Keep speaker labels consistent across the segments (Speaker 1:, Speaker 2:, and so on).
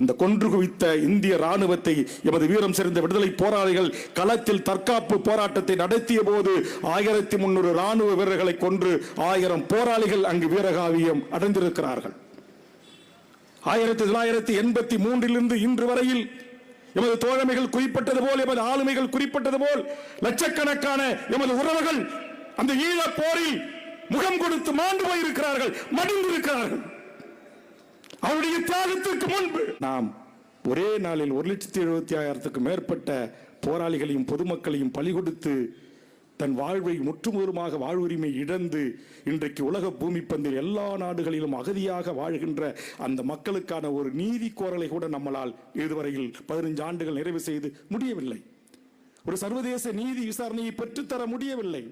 Speaker 1: அந்த கொன்று குவித்த இந்திய ராணுவத்தை எமது வீரம் சேர்ந்த விடுதலை போராளிகள் களத்தில் தற்காப்பு போராட்டத்தை நடத்திய போது 1300 ராணுவ வீரர்களை கொன்று 1000 போராளிகள் அங்கு வீரகாவியம் அடைந்திருக்கிறார்கள். 1983 இன்று வரையில் எமது தோழமைகள் குறிப்பிட்டது போல், எமது ஆளுமைகள் குறிப்பிட்டது போல் லட்சக்கணக்கான எமது உறவுகள் அந்த ஈழப் போரில் முகம் கொடுத்து மாண்டு போயிருக்கிறார்கள், மடிந்திருக்கிறார்கள். அவருடைய தியாகத்திற்கு முன்பு நாம் ஒரே நாளில் 1,75,000க்கும் மேற்பட்ட போராளிகளையும் பொதுமக்களையும் பலி கொடுத்து தன் வாழ்வை முற்றுமுதலுமாக வாழ்வுரிமை இழந்து இன்றைக்கு உலக பூமி பந்தில் எல்லா நாடுகளிலும் அகதியாக வாழ்கின்ற அந்த மக்களுக்கான ஒரு நீதி கோரலை கூட நம்மளால் இதுவரையில் 15 ஆண்டுகள் நிறைவு செய்து முடியவில்லை. ஒரு சர்வதேச நீதி விசாரணையை பெற்றுத்தர முடியவில்லை.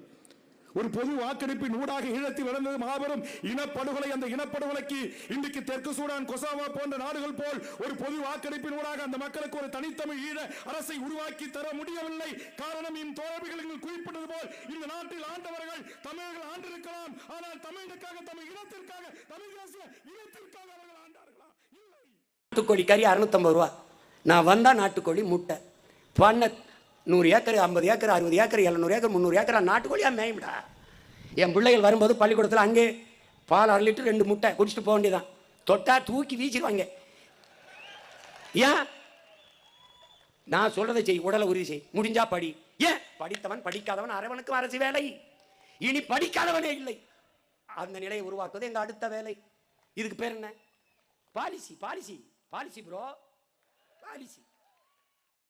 Speaker 1: ஒரு பொது வாக்கெடுப்பின் ஊடாக ஈழத்தில் நடந்தது மாபெரும் இனப்படுகொலை. அந்த இனப்படுகொலைக்கு இன்றைக்கு தெற்கு சூடான், கொசாவோ போன்ற நாடுகள் போல் ஒரு பொது வாக்கெடுப்பின் ஊடாக அந்த மக்களுக்கு ஒரு தனித்தமிழ் ஈழ அரசை உருவாக்கி தர முடியவில்லை. காரணம், இந்த தோழமைகள் குறிப்பிட்டது போல் இந்த நாட்டில் ஆண்டவர்கள் தமிழர்கள் ஆண்டிருக்கலாம், ஆனால் தமிழுக்காக, தமிழ் இனத்திற்காக, தமிழ் தேசிய இனத்திற்காக அவர்கள் ஆண்டார்களா? இல்லை.
Speaker 2: நாட்டுக்கோழி கறி 650 ரூபா. நான் வந்தா நாட்டுக்கோழி முட்டை பண்ண 100 acre, 50 acre, 60 acre, 700 acre, 300 acre நாட்டுக்கோழியா மேய்டா. என் பிள்ளைகள் வரும்போது பள்ளிக்கூடத்தில் அங்கே பால் 1/2 லிட்டர் 2 முட்டை குடிச்சிட்டு போக வேண்டியதான். தொட்டா தூக்கி வீசிடுவாங்க. ஏன்? நான் சொல்றதை செய், உடலை உறுதி செய், முடிஞ்சா படி. ஏன்? படித்தவன் படிக்காதவன் அரவனுக்கு அரசு வேலை. இனி படிக்காதவனே இல்லை. அந்த நிலையை உருவாக்குவது எங்க அடுத்த வேலை. இதுக்கு பேர் என்ன? Policy. Policy policy bro, policy.